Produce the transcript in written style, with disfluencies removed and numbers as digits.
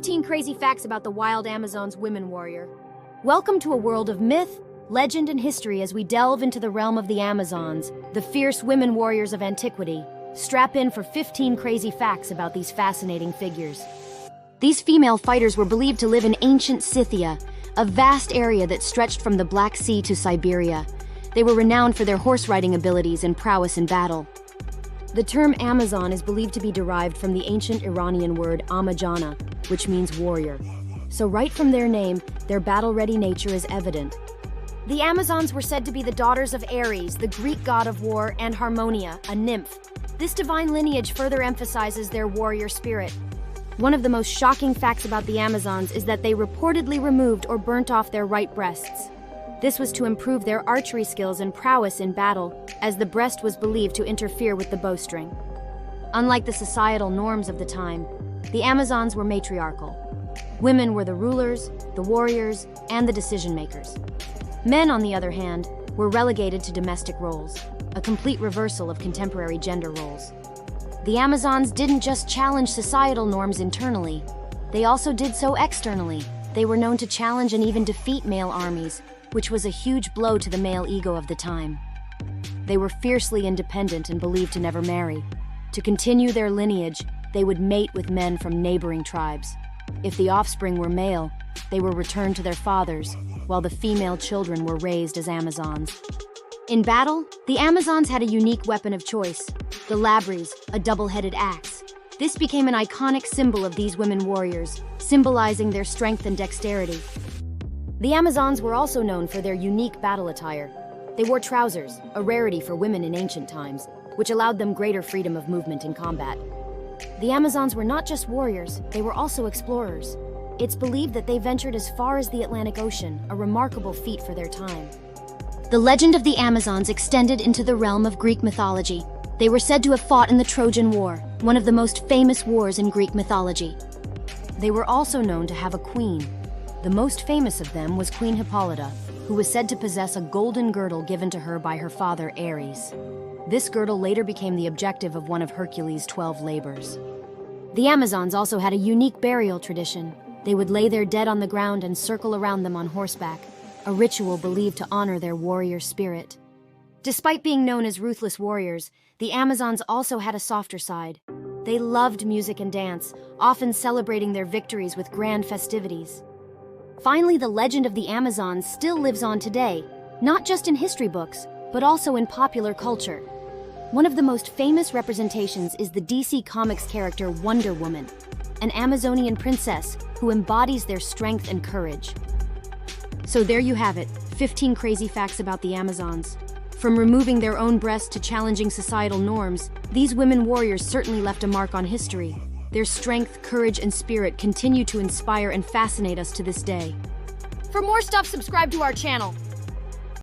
15 crazy facts about the wild Amazon's women warrior. Welcome to a world of myth, legend, and history as we delve into the realm of the Amazons, the fierce women warriors of antiquity. Strap in for 15 crazy facts about these fascinating figures. These female fighters were believed to live in ancient Scythia, a vast area that stretched from the Black Sea to Siberia. They were renowned for their horse-riding abilities and prowess in battle. The term Amazon is believed to be derived from the ancient Iranian word Amajana, which means warrior. So right from their name, their battle-ready nature is evident. The Amazons were said to be the daughters of Ares, the Greek god of war, and Harmonia, a nymph. This divine lineage further emphasizes their warrior spirit. One of the most shocking facts about the Amazons is that they reportedly removed or burnt off their right breasts. This was to improve their archery skills and prowess in battle, as the breast was believed to interfere with the bowstring. Unlike the societal norms of the time, the Amazons were matriarchal. Women were the rulers, the warriors, and the decision-makers. Men, on the other hand, were relegated to domestic roles, a complete reversal of contemporary gender roles. The Amazons didn't just challenge societal norms internally, they also did so externally. They were known to challenge and even defeat male armies, which was a huge blow to the male ego of the time. They were fiercely independent and believed to never marry. To continue their lineage, they would mate with men from neighboring tribes. If the offspring were male, they were returned to their fathers, while the female children were raised as Amazons. In battle, the Amazons had a unique weapon of choice, the labres, a double-headed axe. This became an iconic symbol of these women warriors, symbolizing their strength and dexterity. The Amazons were also known for their unique battle attire. They wore trousers, a rarity for women in ancient times, which allowed them greater freedom of movement in combat. The Amazons were not just warriors, they were also explorers. It's believed that they ventured as far as the Atlantic Ocean, a remarkable feat for their time. The legend of the Amazons extended into the realm of Greek mythology. They were said to have fought in the Trojan War, one of the most famous wars in Greek mythology. They were also known to have a queen. The most famous of them was Queen Hippolyta, who was said to possess a golden girdle given to her by her father Ares. This girdle later became the objective of one of Hercules' 12 labors. The Amazons also had a unique burial tradition. They would lay their dead on the ground and circle around them on horseback, a ritual believed to honor their warrior spirit. Despite being known as ruthless warriors, the Amazons also had a softer side. They loved music and dance, often celebrating their victories with grand festivities. Finally, the legend of the Amazons still lives on today, not just in history books, but also in popular culture. One of the most famous representations is the DC Comics character Wonder Woman, an Amazonian princess who embodies their strength and courage. So there you have it, 15 crazy facts about the Amazons. From removing their own breasts to challenging societal norms, these women warriors certainly left a mark on history. Their strength, courage, and spirit continue to inspire and fascinate us to this day. For more stuff, subscribe to our channel.